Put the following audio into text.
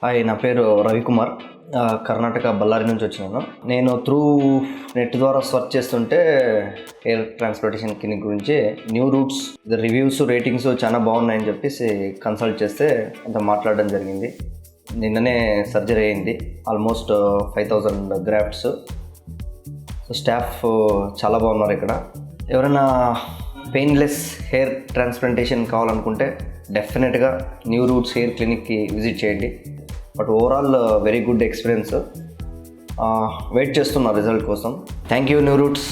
Hi, నా పేరు రవికుమార్. కర్ణాటక బళ్ళారి నుంచి వచ్చినాను. నేను త్రూ నెట్ ద్వారా సెర్చ్ చేస్తుంటే హెయిర్ ట్రాన్స్ప్లాంటేషన్ క్లినిక్ గురించి న్యూ రూట్స్ రివ్యూస్ రేటింగ్స్ చాలా బాగున్నాయని చెప్పేసి కన్సల్ట్ చేస్తే అంత మాట్లాడడం జరిగింది. నిన్ననే సర్జరీ అయింది. Almost 5000 grafts. స్టాఫ్ చాలా బాగున్నారు ఇక్కడ. ఎవరైనా పెయిన్లెస్ హెయిర్ ట్రాన్స్ప్లాంటేషన్ కావాలనుకుంటే డెఫినెట్గా న్యూ రూట్స్ హెయిర్ క్లినిక్కి విజిట్ చేయండి. But overall very good experience. Wait చేస్తున్నా రిజల్ట్ కోసం. Thank you New roots.